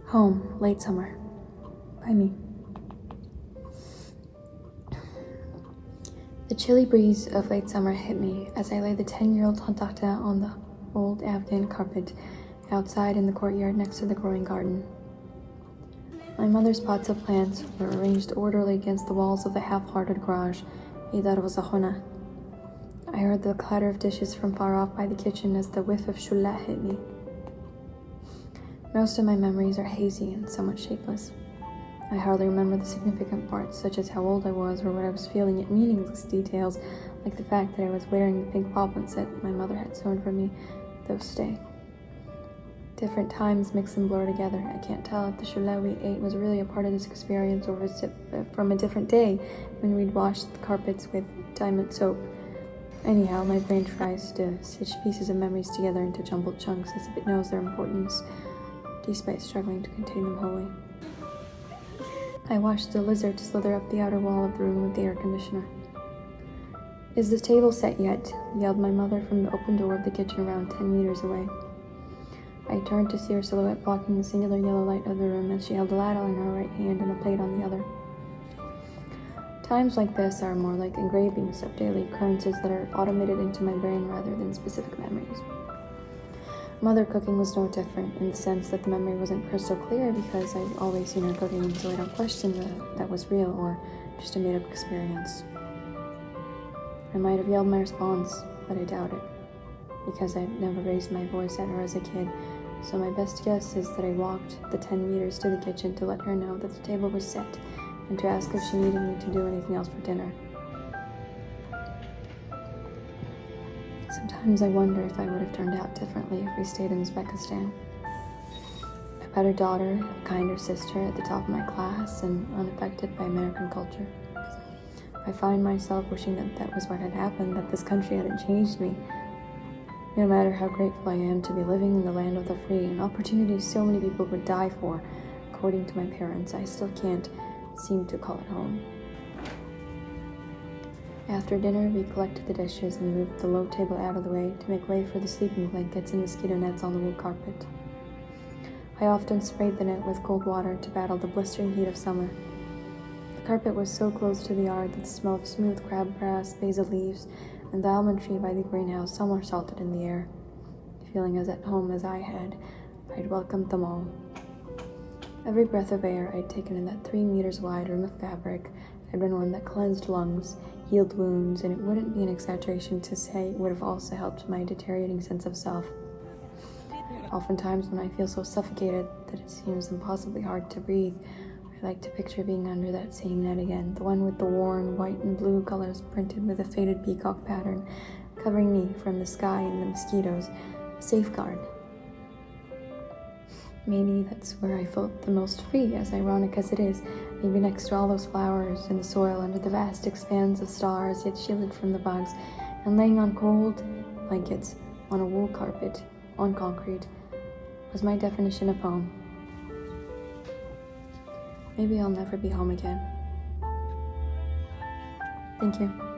Home, late summer. By me. The chilly breeze of late summer hit me as I lay the 10-year-old hantakta on the old Afghan carpet outside in the courtyard next to the growing garden. My mother's pots of plants were arranged orderly against the walls of the half-hearted garage. Idar was a hona. I heard the clatter of dishes from far off by the kitchen as the whiff of shulla hit me. Most of my memories are hazy and somewhat shapeless. I hardly remember the significant parts, such as how old I was or what I was feeling, yet meaningless details, like the fact that I was wearing the pink poplin set my mother had sewn for me, those stay. Different times mix and blur together. I can't tell if the shulla we ate was really a part of this experience or was it from a different day when we'd washed the carpets with diamond soap. Anyhow, my brain tries to stitch pieces of memories together into jumbled chunks as if it knows their importance, despite struggling to contain them wholly. I watched the lizard slither up the outer wall of the room with the air conditioner. "Is the table set yet?" yelled my mother from the open door of the kitchen around 10 meters away. I turned to see her silhouette blocking the singular yellow light of the room as she held a ladle in her right hand and a plate on the other. Times like this are more like engravings of daily occurrences that are automated into my brain rather than specific memories. Mother cooking was no different in the sense that the memory wasn't crystal clear because I'd always seen her cooking, so I don't question that was real or just a made-up experience. I might have yelled my response, but I doubt it, because I'd never raised my voice at her as a kid, so my best guess is that I walked the 10 meters to the kitchen to let her know that the table was set and to ask if she needed me to do anything else for dinner. Sometimes I wonder if I would have turned out differently if we stayed in Uzbekistan. A better daughter, a kinder sister at the top of my class, and unaffected by American culture. I find myself wishing that was what had happened, that this country hadn't changed me. No matter how grateful I am to be living in the land of the free, an opportunity so many people would die for, according to my parents, I still can't seem to call it home. After dinner, we collected the dishes and moved the low table out of the way to make way for the sleeping blankets and mosquito nets on the wool carpet. I often sprayed the net with cold water to battle the blistering heat of summer. The carpet was so close to the yard that the smell of smooth crabgrass, basil leaves, and the almond tree by the greenhouse somersaulted in the air. Feeling as at home as I had, I'd welcomed them all. Every breath of air I'd taken in that 3 meters wide room of fabric had been one that cleansed lungs, healed wounds, and it wouldn't be an exaggeration to say it would have also helped my deteriorating sense of self. Oftentimes when I feel so suffocated that it seems impossibly hard to breathe, I like to picture being under that same net again, the one with the worn white and blue colors printed with a faded peacock pattern, covering me from the sky and the mosquitoes, a safeguard. Maybe that's where I felt the most free, as ironic as it is, maybe next to all those flowers in the soil under the vast expanse of stars, yet shielded from the bugs, and laying on cold blankets on a wool carpet, on concrete, was my definition of home. Maybe I'll never be home again. Thank you.